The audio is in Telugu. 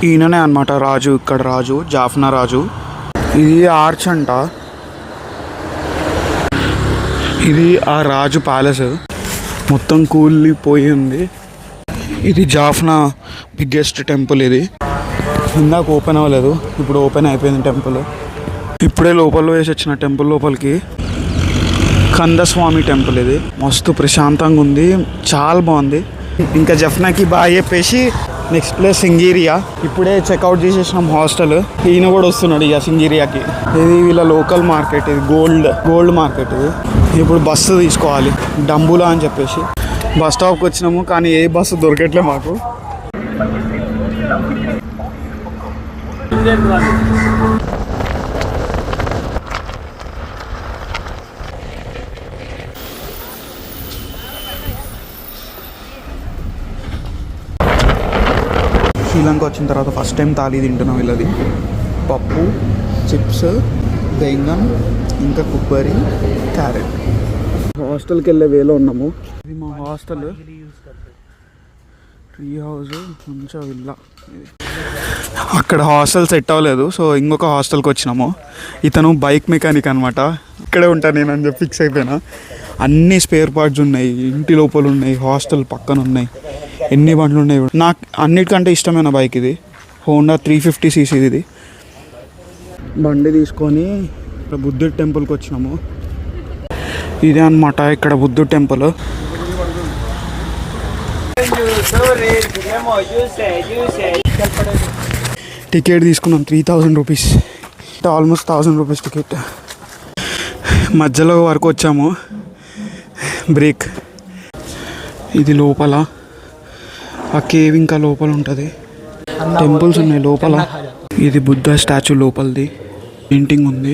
ఈయననే అనమాట రాజు, ఇక్కడ రాజు జాఫ్నా రాజు. ఇది ఆర్చ్ అంట, ఇది ఆ రాజు ప్యాలెస్ మొత్తం కూలిపోయి ఉంది. ఇది జాఫ్నా బిగ్గెస్ట్ టెంపుల్. ఇది ఇందాక ఓపెన్ అవ్వలేదు, ఇప్పుడు ఓపెన్ అయిపోయింది టెంపుల్. ఇప్పుడే లోపల వేసి వచ్చిన టెంపుల్ లోపలికి. కందస్వామి టెంపుల్ ఇది, మస్తు ప్రశాంతంగా ఉంది, చాలా బాగుంది. ఇంకా జఫ్నాకి బాగా చెప్పేసి నెక్స్ట్ ప్లేస్ సింగీరియా. ఇప్పుడే చెక్అవుట్ చేసేసినాం హాస్టల్. ఈయన కూడా వస్తున్నాడు ఇక సింగీరియాకి. ఇది వీళ్ళ లోకల్ మార్కెట్, ఇది గోల్డ్ మార్కెట్. ఇది ఇప్పుడు బస్సు తీసుకోవాలి డంబులా అని చెప్పేసి. బస్ స్టాప్కి వచ్చినాము కానీ ఏ బస్సు దొరకట్లే మాకు. శ్రీలంక వచ్చిన తర్వాత ఫస్ట్ టైం థాలీ తింటున్నాం. వీళ్ళది పప్పు, చిప్స్, బెంగన్, ఇంకా కొబ్బరి, క్యారెట్. హాస్టల్కి వెళ్ళే వేలో ఉన్నాము. ఇది మా హాస్టల్, ట్రీ హౌస్, మంచిగా విల్లా. అక్కడ హాస్టల్ సెట్ అవ్వలేదు, సో ఇంకొక హాస్టల్కి వచ్చినాము. ఇతను బైక్ మెకానిక్ అనమాట. ఇక్కడే ఉంటాను నేను అని చెప్పి ఫిక్స్ అయిపోయినా. అన్ని స్పేర్ పార్ట్స్ ఉన్నాయి, ఇంటి లోపల ఉన్నాయి, హాస్టల్ పక్కన ఉన్నాయి, ఎన్ని బండ్లు ఉన్నాయి. నాకు అన్నిటికంటే ఇష్టమైన బైక్ ఇది, హోండా 350cc. ఇది బండి తీసుకొని ఇక్కడ బుద్ధుడి టెంపుల్కి వచ్చినాము. ఇదే అనమాట ఇక్కడ బుద్ధుడి టెంపుల్. టికెట్ తీసుకున్నాం 3000 రూపీస్, ఆల్మోస్ట్ 1000 రూపీస్ టికెట్. మధ్యలో వరకు వచ్చాము, బ్రేక్. ఇది లోపల ఆ కేవ్ ఇంకా లోపల ఉంటుంది, టెంపుల్స్ ఉన్నాయి లోపల. ఇది బుద్ధ స్టాచ్యూ లోపలిది, పెయింటింగ్ ఉంది.